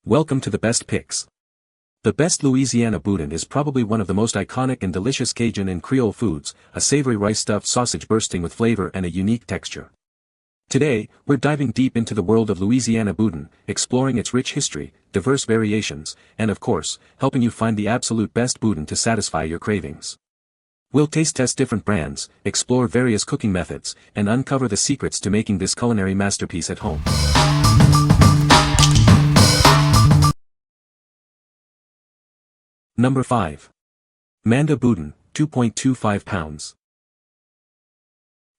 Welcome to the best picks. The best Louisiana Boudin is probably one of the most iconic and delicious Cajun and Creole foods, a savory rice-stuffed sausage bursting with flavor and a unique texture. Today, we're diving deep into the world of Louisiana Boudin, exploring its rich history, diverse variations, and of course, helping you find the absolute best Boudin to satisfy your cravings. We'll taste test different brands, explore various cooking methods, and uncover the secrets to making this culinary masterpiece at home. Number 5. Manda Boudin, 2.25 pounds.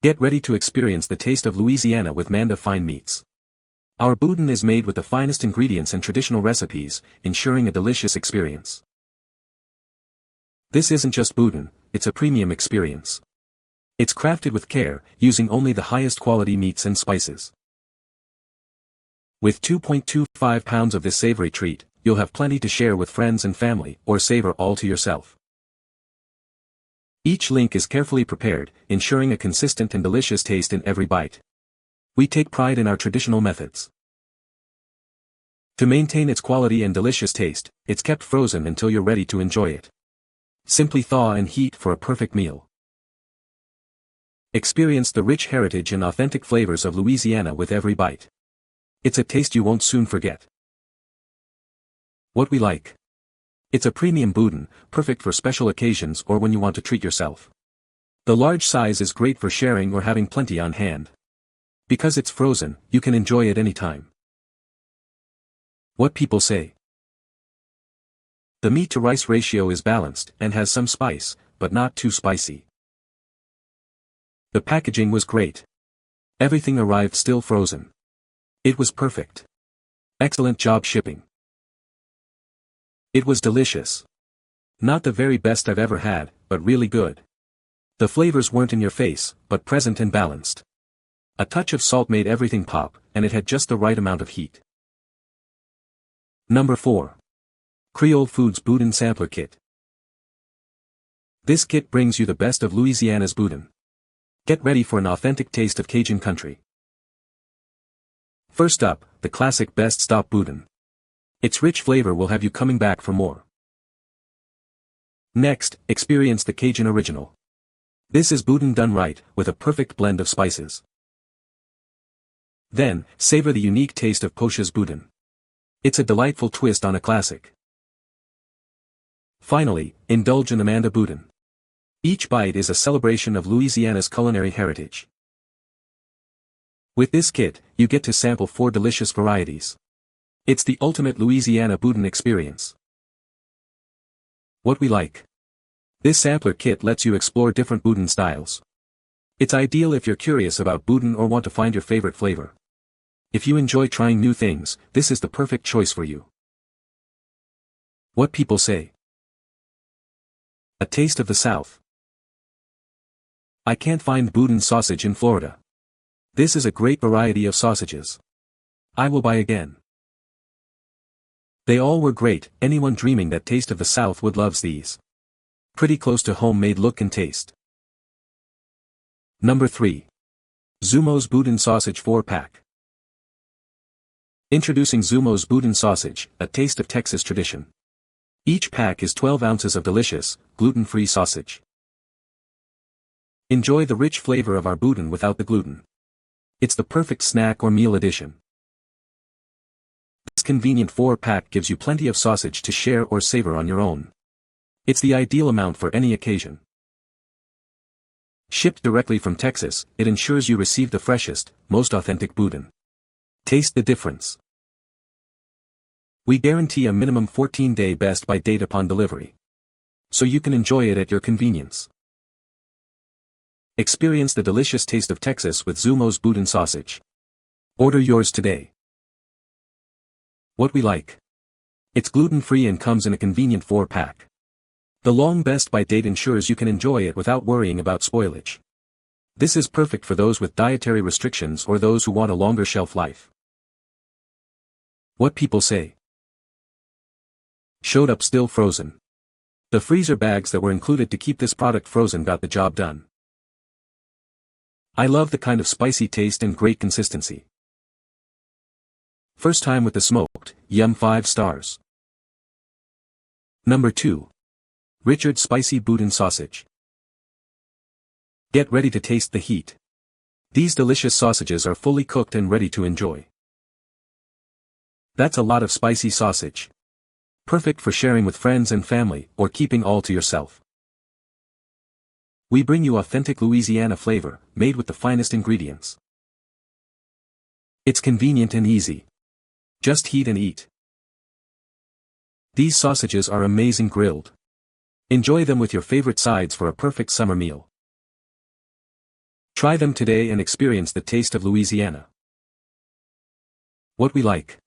Get ready to experience the taste of Louisiana with Manda fine meats. Our Boudin is made with the finest ingredients and traditional recipes, ensuring a delicious experience. This isn't just Boudin, it's a premium experience. It's crafted with care, using only the highest quality meats and spices. With 2.25 pounds of this savory treat, you'll have plenty to share with friends and family, or savor all to yourself. Each link is carefully prepared, ensuring a consistent and delicious taste in every bite. We take pride in our traditional methods. To maintain its quality and delicious taste, it's kept frozen until you're ready to enjoy it. Simply thaw and heat for a perfect meal. Experience the rich heritage and authentic flavors of Louisiana with every bite. It's a taste you won't soon forget. What we like. It's a premium Boudin, perfect for special occasions or when you want to treat yourself. The large size is great for sharing or having plenty on hand. Because it's frozen, you can enjoy it anytime. What people say. The meat-to-rice ratio is balanced and has some spice, but not too spicy. The packaging was great. Everything arrived still frozen. It was perfect. Excellent job shipping. It was delicious. Not the very best I've ever had, but really good. The flavors weren't in your face, but present and balanced. A touch of salt made everything pop, and it had just the right amount of heat. Number 4. Creole Foods Boudin Sampler Kit. This kit brings you the best of Louisiana's Boudin. Get ready for an authentic taste of Cajun country. First up, the classic Best Stop Boudin. Its rich flavor will have you coming back for more. Next, experience the Cajun Original. This is Boudin done right, with a perfect blend of spices. Then, savor the unique taste of POCHE'S Boudin. It's a delightful twist on a classic. Finally, indulge in the Manda Boudin. Each bite is a celebration of Louisiana's culinary heritage. With this kit, you get to sample 4 delicious varieties. It's the ultimate Louisiana Boudin experience. What we like. This sampler kit lets you explore different Boudin styles. It's ideal if you're curious about Boudin or want to find your favorite flavor. If you enjoy trying new things, this is the perfect choice for you. What people say. A taste of the South. I can't find Boudin sausage in Florida. This is a great variety of sausages. I will buy again. They all were great, anyone dreaming that taste of the South would love these. Pretty close to homemade look and taste. Number 3. ZUMMO'S Boudin Sausage 4-pack. Introducing ZUMMO'S Boudin Sausage, a taste of Texas tradition. Each pack is 12 ounces of delicious, gluten-free sausage. Enjoy the rich flavor of our Boudin without the gluten. It's the perfect snack or meal addition. This convenient 4-pack gives you plenty of sausage to share or savor on your own. It's the ideal amount for any occasion. Shipped directly from Texas, it ensures you receive the freshest, most authentic Boudin. Taste the difference. We guarantee a minimum 14-day best by date upon delivery. So you can enjoy it at your convenience. Experience the delicious taste of Texas with ZUMMO'S Boudin Sausage. Order yours today. What we like. It's gluten-free and comes in a convenient 4-pack. The long best by date ensures you can enjoy it without worrying about spoilage. This is perfect for those with dietary restrictions or those who want a longer shelf life. What people say. Showed up still frozen. The freezer bags that were included to keep this product frozen got the job done. I love the kind of spicy taste and great consistency. First time with the smoked, yum 5 stars. Number 2. Richard's Spicy Boudin Sausage. Get ready to taste the heat. These delicious sausages are fully cooked and ready to enjoy. That's a lot of spicy sausage. Perfect for sharing with friends and family, or keeping all to yourself. We bring you authentic Louisiana flavor, made with the finest ingredients. It's convenient and easy. Just heat and eat. These sausages are amazing grilled. Enjoy them with your favorite sides for a perfect summer meal. Try them today and experience the taste of Louisiana. What we like.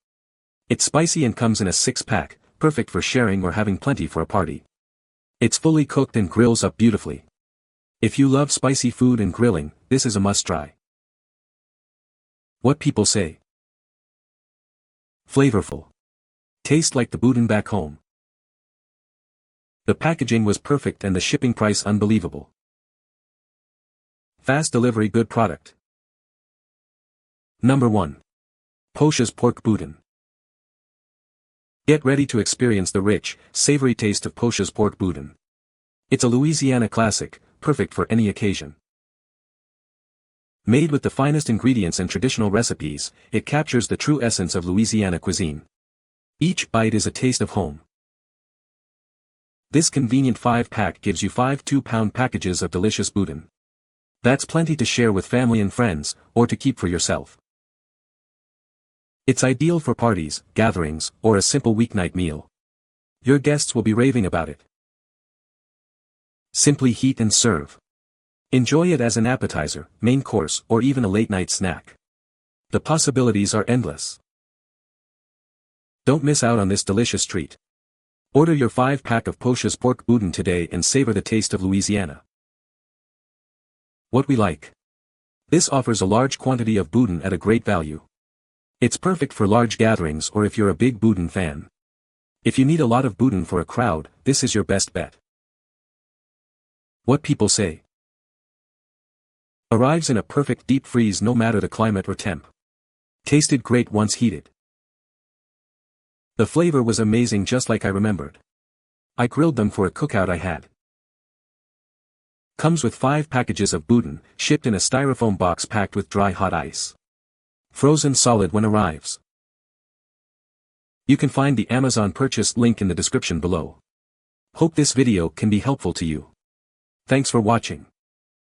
It's spicy and comes in a 6-pack, perfect for sharing or having plenty for a party. It's fully cooked and grills up beautifully. If you love spicy food and grilling, this is a must-try. What people say. Flavorful. Taste like the Boudin back home. The packaging was perfect and the shipping price unbelievable. Fast delivery, good product. Number 1. POCHE'S Pork Boudin. Get ready to experience the rich, savory taste of POCHE'S Pork Boudin. It's a Louisiana classic, perfect for any occasion. Made with the finest ingredients and traditional recipes, it captures the true essence of Louisiana cuisine. Each bite is a taste of home. This convenient 5-pack gives you 5 2-pound packages of delicious Boudin. That's plenty to share with family and friends, or to keep for yourself. It's ideal for parties, gatherings, or a simple weeknight meal. Your guests will be raving about it. Simply heat and serve. Enjoy it as an appetizer, main course, or even a late-night snack. The possibilities are endless. Don't miss out on this delicious treat. Order your 5-pack of POCHE'S Pork Boudin today and savor the taste of Louisiana. What we like. This offers a large quantity of Boudin at a great value. It's perfect for large gatherings or if you're a big Boudin fan. If you need a lot of Boudin for a crowd, this is your best bet. What people say. Arrives in a perfect deep freeze no matter the climate or temp. Tasted great once heated. The flavor was amazing just like I remembered. I grilled them for a cookout I had. Comes with 5 packages of Boudin, shipped in a styrofoam box packed with dry hot ice. Frozen solid when arrives. You can find the Amazon purchase link in the description below. Hope this video can be helpful to you. Thanks for watching.